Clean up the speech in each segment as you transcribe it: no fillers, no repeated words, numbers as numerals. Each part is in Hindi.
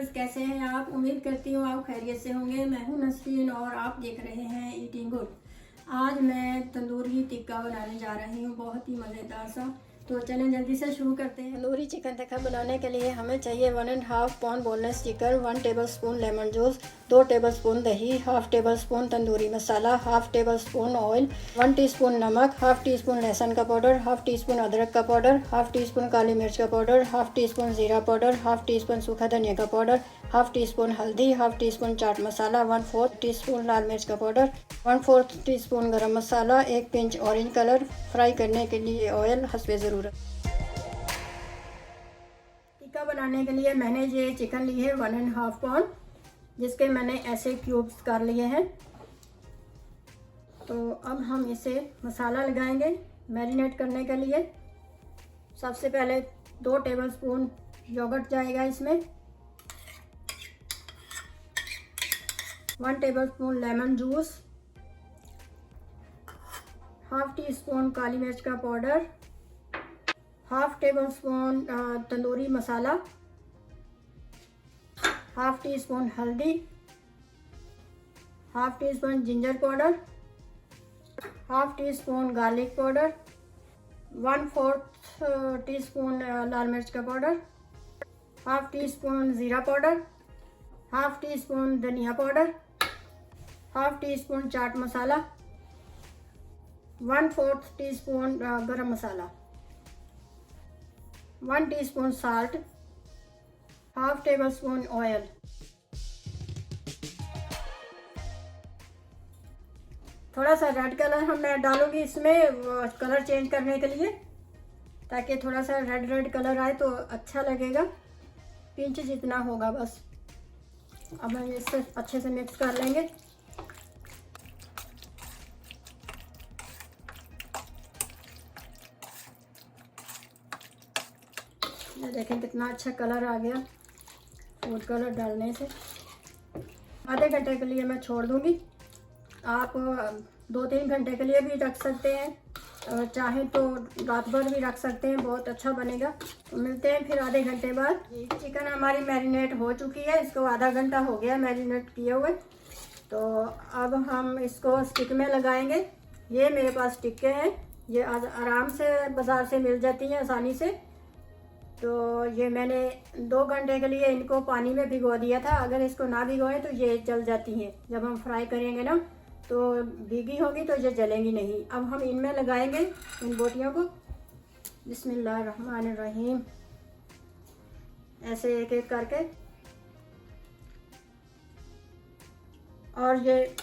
व्यूअर्स, कैसे हैं आप? उम्मीद करती हूँ आप खैरियत से होंगे। मैं हूँ नसरीन और आप देख रहे हैं ईटिंग गुड। आज मैं तंदूरी टिक्का बनाने जा रही हूँ, बहुत ही मज़ेदार सा। तो चलें जल्दी से शुरू करते हैं। तंदूरी चिकन टिक्का बनाने के लिए हमें चाहिए 1.5 pound boneless chicken, 1 tablespoon lemon juice, 2 tablespoon दही, half tablespoon tandoori masala, half tablespoon oil, 1 teaspoon नमक, हाफ टी स्पून लहसुन का पाउडर, हाफ टी स्पून अदरक का पाउडर, हाफ टी स्पून काली मिर्च का पाउडर, हाफ टी स्पून जीरा पाउडर, हाफ टी स्पून सूखा धनिया का पाउडर, हाफ टी स्पून हल्दी, half teaspoon chaat masala, 1/4 teaspoon लाल मिर्च का powder, 1/4 teaspoon garam masala, 1 pinch orange colour, fry करने के लिए ऑयल हस्बे ज़रूरत। टिक्का बनाने के लिए मैंने ये चिकन ली है 1.5 पाउंड, जिसके मैंने ऐसे क्यूब्स कर लिए हैं। तो अब हम इसे मसाला लगाएंगे मैरिनेट करने के लिए। सबसे पहले 2 टेबलस्पून योगर्ट जाएगा इसमें, 1 tablespoon lemon juice, half teaspoon काली मिर्च का powder, half tablespoon tandoori masala, half teaspoon हल्दी, half teaspoon ginger powder, half teaspoon garlic powder, 1/4 teaspoon लाल मिर्च का पाउडर, हाफ टी स्पून ज़ीरा पाउडर, हाफ टी स्पून धनिया powder, half teaspoon chaat masala, 1/4 teaspoon garam masala, 1 teaspoon salt, half tablespoon oil. थोड़ा सा रेड कलर मैं डालूंगी इसमें कलर चेंज करने के लिए, ताकि थोड़ा सा रेड रेड कलर आए तो अच्छा लगेगा। पिंच जितना होगा बस। अब हम इससे अच्छे से मिक्स कर लेंगे। ये देखें कितना अच्छा कलर आ गया फूड कलर डालने से। आधे घंटे के लिए मैं छोड़ दूंगी। आप 2-3 घंटे के लिए भी रख सकते हैं, चाहें तो रात भर भी रख सकते हैं, बहुत अच्छा बनेगा। तो मिलते हैं फिर आधे घंटे बाद। चिकन हमारी मैरिनेट हो चुकी है, इसको आधा घंटा हो गया मैरिनेट किए हुए। तो अब हम इसको स्टिक में लगाएंगे। ये मेरे पास टिक्के हैं, ये आराम से बाज़ार से मिल जाती हैं आसानी से। तो ये मैंने 2 घंटे के लिए इनको पानी में भिगो दिया था। अगर इसको ना भिगोएं तो ये जल जाती हैं। जब हम फ्राई करेंगे ना तो भीगी होगी तो ये जलेंगी नहीं। अब हम इनमें लगाएंगे इन बोटियों को। बिस्मिल्लाहिर्रहमानिर्रहीम, ऐसे एक एक करके। और ये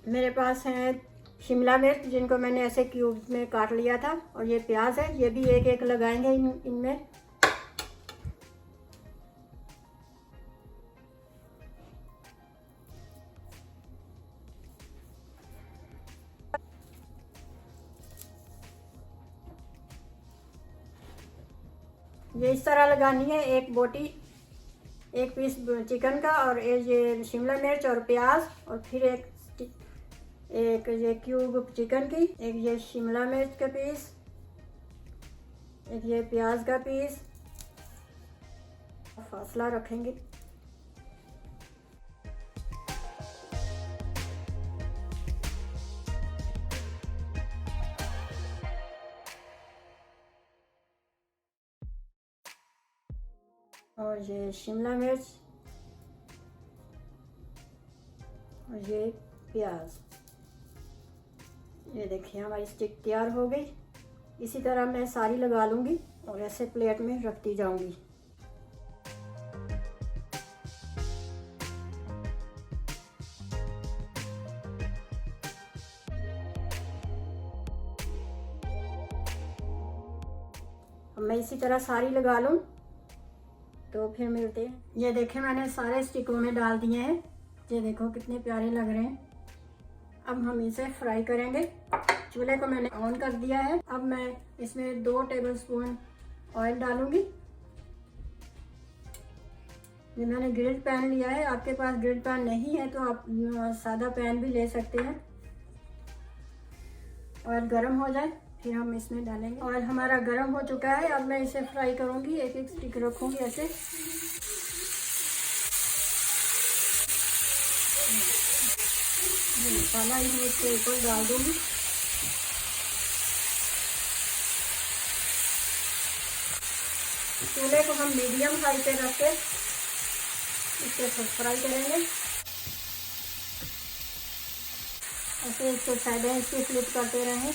मेरे पास हैं शिमला मिर्च, जिनको मैंने ऐसे क्यूब में काट लिया था। और ये प्याज है, ये भी एक एक लगाएंगे इनमें। ये इस तरह लगानी है, एक बोटी, एक पीस चिकन का, और ये शिमला मिर्च और प्याज, और फिर एक ये क्यूब चिकन की, एक ये शिमला मिर्च का पीस, एक ये प्याज का पीस। फासला रखेंगे। और ये शिमला मिर्च और ये प्याज। ये देखिए हमारी स्टिक तैयार हो गई। इसी तरह मैं सारी लगा लूँगी और ऐसे प्लेट में रखती जाऊँगी। अब मैं इसी तरह सारी लगा लूँ तो फिर मिलते हैं। ये देखें मैंने सारे स्टिकों में डाल दिए हैं। ये देखो कितने प्यारे लग रहे हैं। अब हम इसे फ्राई करेंगे। चूल्हे को मैंने ऑन कर दिया है। अब मैं इसमें 2 टेबलस्पून ऑयल डालूंगी। ये मैंने ग्रिल्ड पैन लिया है। आपके पास ग्रिल्ड पैन नहीं है तो आप सादा पैन भी ले सकते हैं। ऑयल गर्म हो जाए फिर हम इसमें डालेंगे। ऑयल हमारा गर्म हो चुका है। अब मैं इसे फ्राई करूंगी। एक एक स्टिक रखूंगी ऐसे। मसाला ही मैं इसके ऊपर डाल दूँगी। चूल्हे को हम मीडियम हाई पे रख के इसके फ्राई करेंगे। ऐसे इसको साइडें इसकी फ्लिप करते रहें।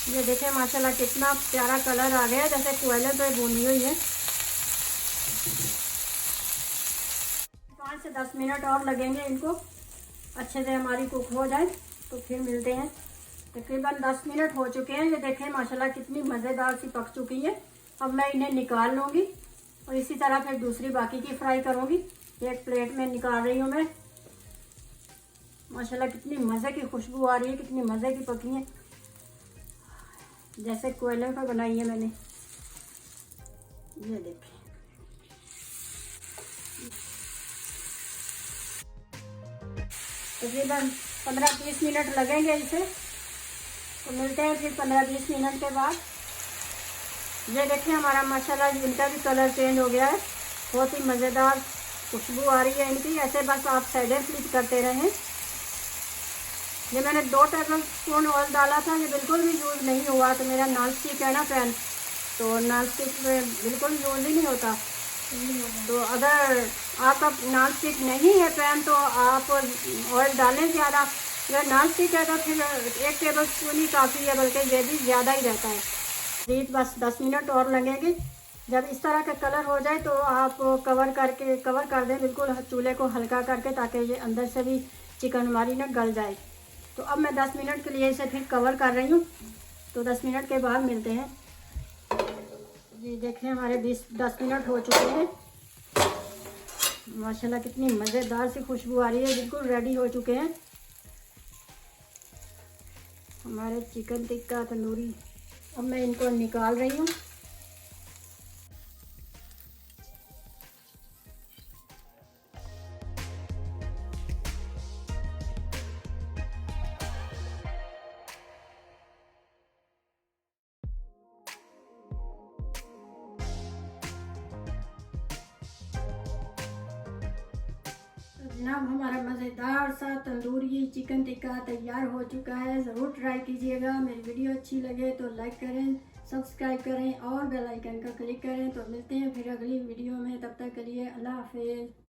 ये देखें माशाल्लाह कितना प्यारा कलर आ गया है, जैसे कोयले पे भूनी हुई है। 5 से 10 मिनट और लगेंगे इनको अच्छे से हमारी कुक हो जाए, तो फिर मिलते हैं। तकरीबन 10 मिनट हो चुके हैं। ये देखें माशाल्लाह कितनी मज़ेदार सी पक चुकी है। अब मैं इन्हें निकाल लूँगी और इसी तरह फिर दूसरी बाकी की फ्राई करूँगी। एक प्लेट में निकाल रही हूँ मैं। माशाल्लाह कितनी मज़े की खुशबू आ रही है, कितनी मज़े की पकी है, जैसे कोयले पर बनाई है मैंने। ये देखें तकरीबन 15-20 मिनट लगेंगे इसे, तो मिलते हैं फिर 15-20 मिनट के बाद। ये देखें हमारा माशाल्लाह इनका भी कलर चेंज हो गया है। बहुत ही मज़ेदार खुशबू आ रही है इनकी। ऐसे बस आप साइडें फ्लिप करते रहें। ये मैंने 2 टेबल स्पून ऑयल डाला था, ये बिल्कुल भी यूज़ नहीं हुआ। तो मेरा नॉन स्टिक है ना पैन, तो नॉन स्टिक में बिल्कुल यूज़ ही नहीं होता। तो अगर आपका नॉन स्टिक नहीं है पैन तो आप ऑयल डालें ज़्यादा। अगर नॉन स्टिक है तो फिर 1 टेबल स्पून ही काफ़ी है, बल्कि ये भी ज़्यादा ही रहता है। प्लीज़ बस 10 मिनट और लगेंगे। जब इस तरह का कलर हो जाए तो आप कवर कर दें बिल्कुल चूल्हे को हल्का करके, ताकि ये अंदर से भी चिकन हमारी ना गल जाए। तो अब मैं 10 मिनट के लिए इसे फिर कवर कर रही हूँ, तो 10 मिनट के बाद मिलते हैं। ये देखें हमारे 10 मिनट हो चुके हैं। माशाल्लाह कितनी मज़ेदार सी खुशबू आ रही है। बिल्कुल रेडी हो चुके हैं हमारे चिकन टिक्का तंदूरी। अब मैं इनको निकाल रही हूँ। जनाब हमारा मज़ेदार सा तंदूरी चिकन टिक्का तैयार हो चुका है। ज़रूर ट्राई कीजिएगा। मेरी वीडियो अच्छी लगे तो लाइक करें, सब्सक्राइब करें और बेल आइकन का क्लिक करें। तो मिलते हैं फिर अगली वीडियो में, तब तक के लिए अल्लाह हाफिज़।